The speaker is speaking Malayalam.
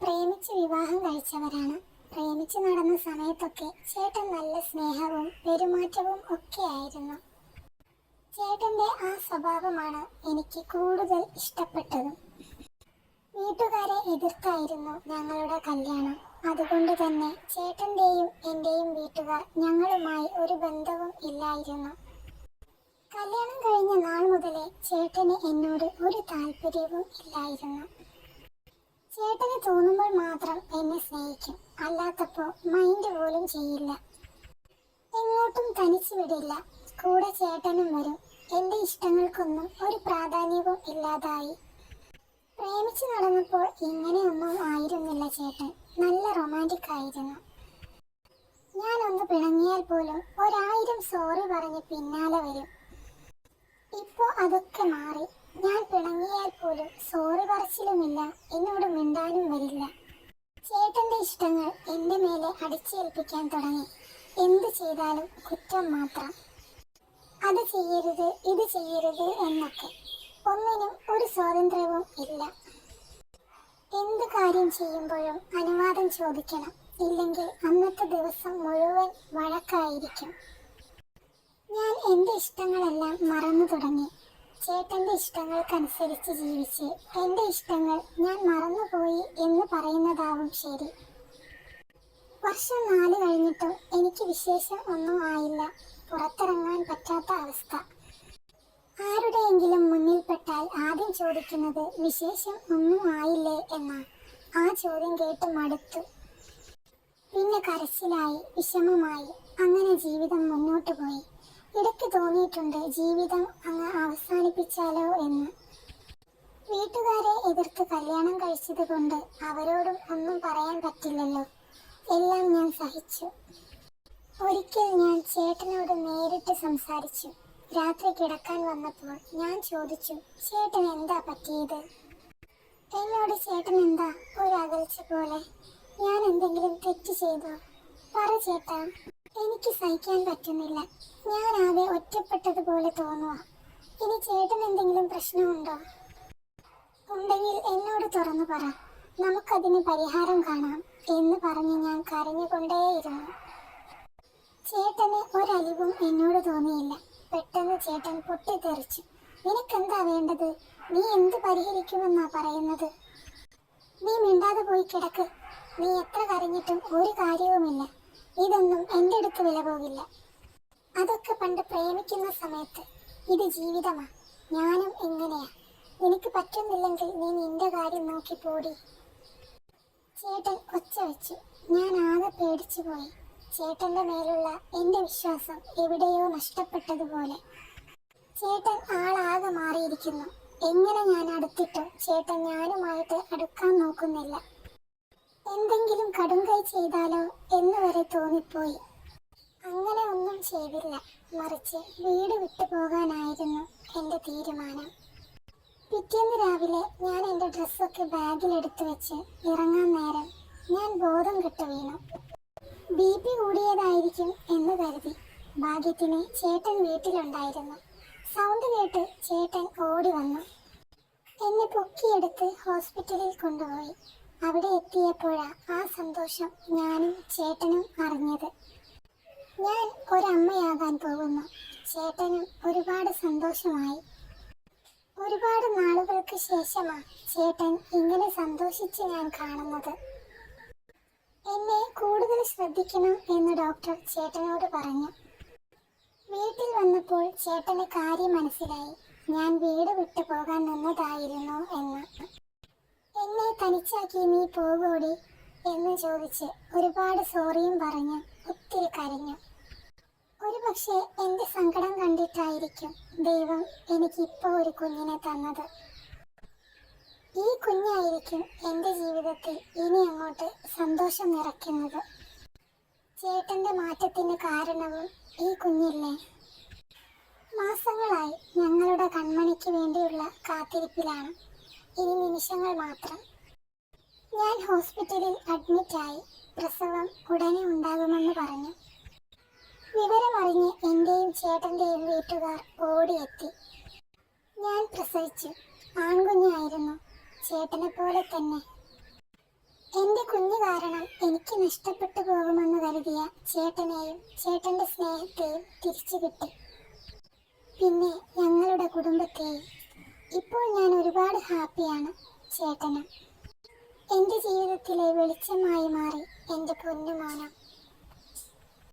പ്രേമിച്ച് വിവാഹം കഴിച്ചവരാണ്. പ്രേമിച്ച് നടന്ന സമയത്തൊക്കെ ചേട്ടൻ നല്ല സ്നേഹവും പെരുമാറ്റവും ഒക്കെ ആയിരുന്നു. ചേട്ടന്റെ ആ സ്വഭാവമാണ് എനിക്ക് കൂടുതൽ ഇഷ്ടപ്പെട്ടതും. വീട്ടുകാരെ എതിർത്തായിരുന്നു ഞങ്ങളുടെ കല്യാണം. അതുകൊണ്ട് തന്നെ ചേട്ടന്റെയും എന്റെയും വീട്ടുകാർ ഞങ്ങളുമായി ഒരു ബന്ധവും ഇല്ലായിരുന്നു. കല്യാണം കഴിഞ്ഞ നാൾ മുതലേ ചേട്ടന് എന്നോട് ഒരു താല്പര്യവും ഇല്ലായിരുന്നു. ചേട്ടന് തോന്നുമ്പോൾ മാത്രം എന്നെ സ്നേഹിക്കും, അല്ലാത്തപ്പോൾ മൈൻഡ് പോലും ചെയ്യില്ല. എങ്ങോട്ടും തനിച്ചു വിടില്ല, കൂടെ ചേട്ടനും വരും. എന്റെ ഇഷ്ടങ്ങൾക്കൊന്നും ഒരു പ്രാധാന്യവും ഇല്ലാതായി. പ്രേമിച്ച് നടന്നപ്പോൾ ഇങ്ങനെയൊന്നും ആയിരുന്നില്ല ചേട്ടൻ. നല്ല റൊമാൻറ്റിക് ആയിരുന്നു. ഞാനൊന്ന് പിണങ്ങിയാൽ പോലും 1000 സോറി പറഞ്ഞ് പിന്നാലെ വരും. ഇപ്പോ അതൊക്കെ മാറി. ഞാൻ പിണങ്ങിയാൽ പോലും സോറി പറച്ചിലുമില്ല, എന്നോട് മിണ്ടാനും വരില്ല. ചേട്ടന്റെ ഇഷ്ടങ്ങൾ എന്റെ മേലെ അടിച്ചേൽപ്പിക്കാൻ തുടങ്ങി. എന്ത് ചെയ്താലും കുറ്റം മാത്രം. അത് ചെയ്യരുത്, ഇത് ചെയ്യരുത് എന്നൊക്കെ. ഒന്നിനും ഒരു സ്വാതന്ത്ര്യവും ഇല്ല. എന്ത് കാര്യം ചെയ്യുമ്പോഴും അനുവാദം ചോദിക്കണം, ഇല്ലെങ്കിൽ അന്നത്തെ ദിവസം മുഴുവൻ വഴക്കായിരിക്കും. ഞാൻ എന്റെ ഇഷ്ടങ്ങളെല്ലാം മറന്നു തുടങ്ങി. ചേട്ടന്റെ ഇഷ്ടങ്ങൾക്കനുസരിച്ച് ജീവിച്ച് എന്റെ ഇഷ്ടങ്ങൾ ഞാൻ മറന്നുപോയി എന്ന് പറയുന്നതാവും ശരി. വർഷം 4 കഴിഞ്ഞിട്ടും എനിക്ക് വിശേഷം ഒന്നും ആയില്ല. പുറത്തിറങ്ങാൻ പറ്റാത്ത അവസ്ഥ. ആരുടെയെങ്കിലും മുന്നിൽപ്പെട്ടാൽ ആദ്യം ചോദിക്കുന്നത് വിശേഷം ഒന്നും ആയില്ലേ എന്നാ. ആ ചോദ്യം കേട്ട് മടുത്തു. പിന്നെ കരച്ചിലായി, വിഷമമായി. അങ്ങനെ ജീവിതം മുന്നോട്ട് പോയി. ഇടയ്ക്ക് തോന്നിയിട്ടുണ്ട് ജീവിതം അങ്ങ് അവസാനിപ്പിച്ചാലോ എന്ന്. വീട്ടുകാരെ എതിർത്ത് കല്യാണം കഴിച്ചത് കൊണ്ട് അവരോടും ഒന്നും പറയാൻ പറ്റില്ലല്ലോ. എല്ലാം ഞാൻ സഹിച്ചു. ഒരിക്കൽ ഞാൻ ചേട്ടനോട് നേരിട്ട് സംസാരിച്ചു. രാത്രി കിടക്കാൻ വന്നപ്പോൾ ഞാൻ ചോദിച്ചു, ചേട്ടൻ എന്താ പറ്റിയത്? എന്നോട് ചേട്ടൻ എന്താ ഒരു അകൽച്ച പോലെ? ഞാൻ എന്തെങ്കിലും തെറ്റ് ചെയ്തോ? പറ ചേട്ടാ, എനിക്ക് സഹിക്കാൻ പറ്റുന്നില്ല. ഞാൻ ആകെ ഒറ്റപ്പെട്ടതുപോലെ തോന്നുക. ഇനി ചേട്ടൻ എന്തെങ്കിലും പ്രശ്നമുണ്ടോ? ഉണ്ടെങ്കിൽ എന്നോട് തുറന്നു പറ, നമുക്കതിന് പരിഹാരം കാണാം എന്ന് പറഞ്ഞ് ഞാൻ കരഞ്ഞുകൊണ്ടേയിരുന്നു. ചേട്ടന് ഒരലിവും എന്നോട് തോന്നിയില്ല. പെട്ടെന്ന് ചേട്ടൻ പൊട്ടിത്തെറിച്ചു. നിനക്കെന്താ വേണ്ടത്? നീ എന്ത് പരിഹരിക്കുമെന്നാ പറയുന്നത്? നീ മിണ്ടാതെ പോയി കിടക്ക്. നീ എത്ര കരഞ്ഞിട്ടും ഒരു കാര്യവുമില്ല. ഇതൊന്നും എൻ്റെ അടുത്ത് വില പോകില്ല. അതൊക്കെ പണ്ട് പ്രേമിക്കുന്ന സമയത്ത്. ഇത് ജീവിതമാ. ഞാനും ഇങ്ങനെയാ. നിനക്ക് പറ്റുന്നില്ലെങ്കിൽ നീ നിന്റെ കാര്യം നോക്കി പോടി. ചേട്ടൻ ഒച്ച വെച്ചു. ഞാൻ ആകെ പേടിച്ചു പോയി. ചേട്ടന്റെ മേലുള്ള എന്റെ വിശ്വാസം എവിടെയോ നഷ്ടപ്പെട്ടതുപോലെ. ചേട്ടൻ ആളാകെ മാറിയിരിക്കുന്നു. എങ്ങനെ ഞാൻ അടുത്തിട്ടും ചേട്ടൻ ഞാനുമായിട്ട് അടുക്കാൻ നോക്കുന്നില്ല. എന്തെങ്കിലും കടുംകൈ ചെയ്താലോ എന്ന് വരെ തോന്നിപ്പോയി. അങ്ങനെ ഒന്നും ചെയ്തില്ല. മറിച്ച് വീട് വിട്ടു പോകാനായിരുന്നു എന്റെ തീരുമാനം. പിറ്റേന്ന് രാവിലെ ഞാൻ എന്റെ ഡ്രസ്സൊക്കെ ബാഗിലെടുത്തു വെച്ച് ഇറങ്ങാൻ നേരം ഞാൻ ബോധം കെട്ടു വീണു. BP കൂടിയതായിരിക്കും എന്ന് കരുതി. ഭാഗ്യത്തിന് ചേട്ടൻ വീട്ടിലുണ്ടായിരുന്നു. സൗണ്ട് കേട്ട് ചേട്ടൻ ഓടി വന്നു. എന്നെ പൊക്കിയെടുത്ത് ഹോസ്പിറ്റലിൽ കൊണ്ടുപോയി. അവിടെ എത്തിയപ്പോഴാ ആ സന്തോഷം ഞാനും ചേട്ടനും അറിഞ്ഞത്. ഞാൻ ഒരമ്മയാകാൻ പോകുന്നു. ചേട്ടനും ഒരുപാട് സന്തോഷമായി. ഒരുപാട് നാളുകൾക്ക് ശേഷമാ ചേട്ടൻ ഇങ്ങനെ സന്തോഷിച്ച് ഞാൻ കാണുന്നത്. എന്നെ കൂടുതൽ ശ്രദ്ധിക്കണം എന്ന് ഡോക്ടർ ചേട്ടനോട് പറഞ്ഞു. വീട്ടിൽ വന്നപ്പോൾ ചേട്ടന് കാര്യം മനസ്സിലായി. ഞാൻ വീട് വിട്ടു പോകാൻ നിന്നതായിരുന്നു എന്ന്. എന്നെ തനിച്ചാക്കി നീ പോകൂടി എന്ന് ചോദിച്ച് ഒരുപാട് സോറിയും പറഞ്ഞ് ഒത്തിരി കരഞ്ഞു. ഒരുപക്ഷെ എൻ്റെ സങ്കടം കണ്ടിട്ടായിരിക്കും ദൈവം എനിക്കിപ്പോൾ ഒരു കുഞ്ഞിനെ തന്നത്. ഈ കുഞ്ഞായിരിക്കും എൻ്റെ ജീവിതത്തിൽ ഇനി അങ്ങോട്ട് സന്തോഷം നിറയ്ക്കുന്നത്. ചേട്ടൻ്റെ മാറ്റത്തിന് കാരണവും ഈ കുഞ്ഞില്ലേ. മാസങ്ങളായി ഞങ്ങളുടെ കൺമണിക്ക് വേണ്ടിയുള്ള കാത്തിരിപ്പിലാണ്. ഇനി നിമിഷങ്ങൾ മാത്രം. ഞാൻ ഹോസ്പിറ്റലിൽ അഡ്മിറ്റായി. പ്രസവം ഉടനെ ഉണ്ടാകുമെന്ന് പറഞ്ഞു. വിവരമറിഞ്ഞ് എൻ്റെയും ചേട്ടൻ്റെയും വീട്ടുകാർ ഓടിയെത്തി. ഞാൻ പ്രസവിച്ചു. ആൺകുഞ്ഞായിരുന്നു. ചേട്ടനെ പോലെ തന്നെ. കാരണം എനിക്ക് നഷ്ടപ്പെട്ടു പോകുമെന്ന് കരുതിയ ചേട്ടനെയും ചേട്ടന്റെ സ്നേഹത്തെയും തിരിച്ചു കിട്ടി. പിന്നെ ഞങ്ങളുടെ കുടുംബത്തെയും. ഇപ്പോൾ ഞാൻ ഒരുപാട് ഹാപ്പിയാണ് ചേട്ടന്. എൻ്റെ ജീവിതത്തിലെ വെളിച്ചമായി മാറി എൻ്റെ പൊന്നുമോനും.